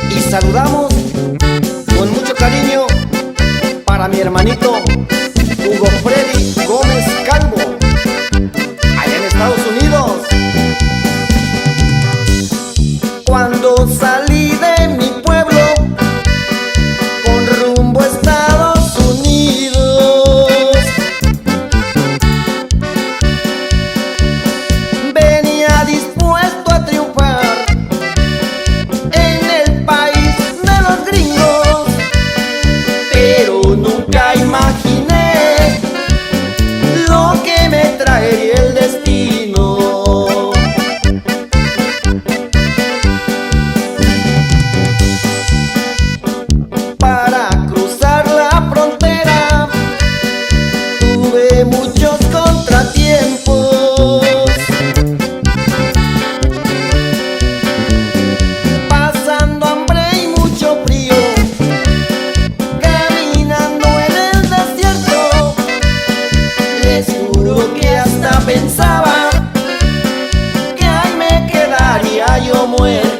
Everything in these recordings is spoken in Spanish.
Y saludamos con mucho cariño para mi hermanito Hugo Freddy Gómez Calvo, allá en Estados Unidos. Cuando salí de mi pueblo con rumbo a Estados Unidos, venía dispuesto a triunfar en el país de los gringos, pero nunca imaginé lo que me traería el destino. Para cruzar la frontera tuve muchos contratiempos, pasando hambre y mucho frío, caminando en el desierto. Les juro que hasta pensaba que ahí me quedaría yo muerto.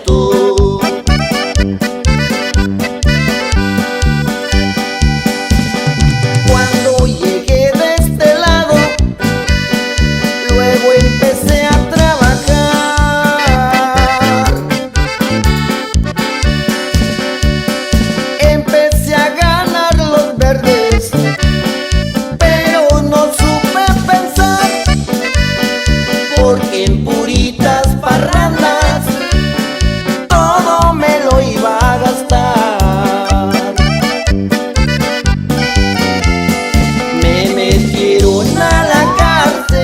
Cuando llegué de este lado, luego empecé a trabajar. Empecé a ganar los verdes, pero no supe pensar, porque en puritas parrandas todo me lo iba a gastar. Me metieron a la cárcel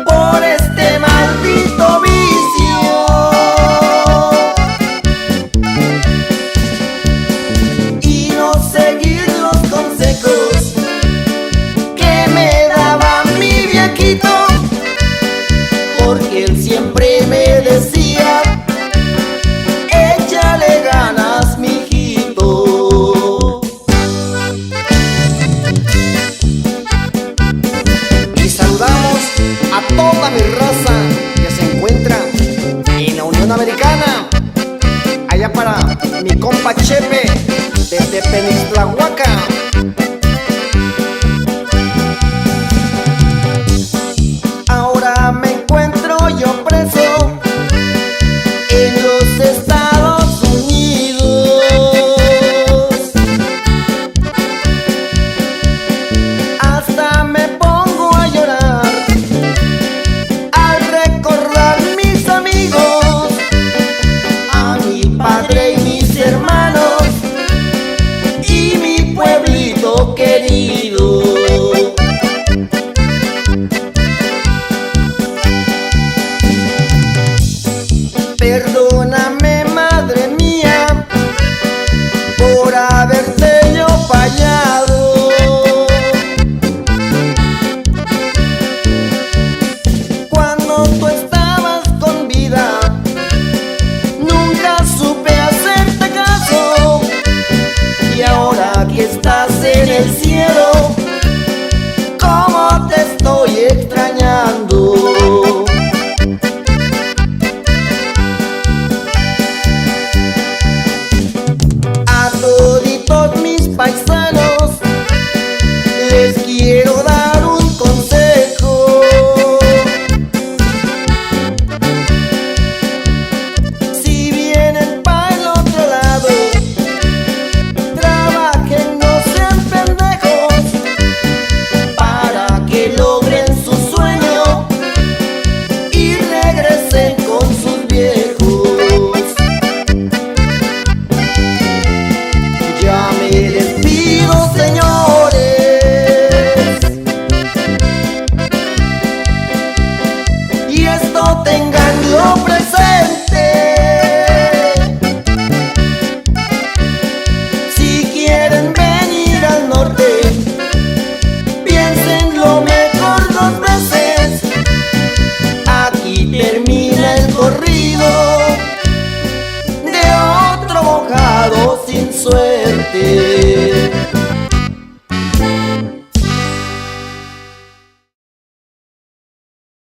por este maldito vicio, y no seguir los consejos que me daba mi viejito, porque él siempre me decía: échale ganas, mijito. Y saludamos a toda mi raza que se encuentra en la Unión Americana, allá para mi compa Chepe desde Penixtlahuaca,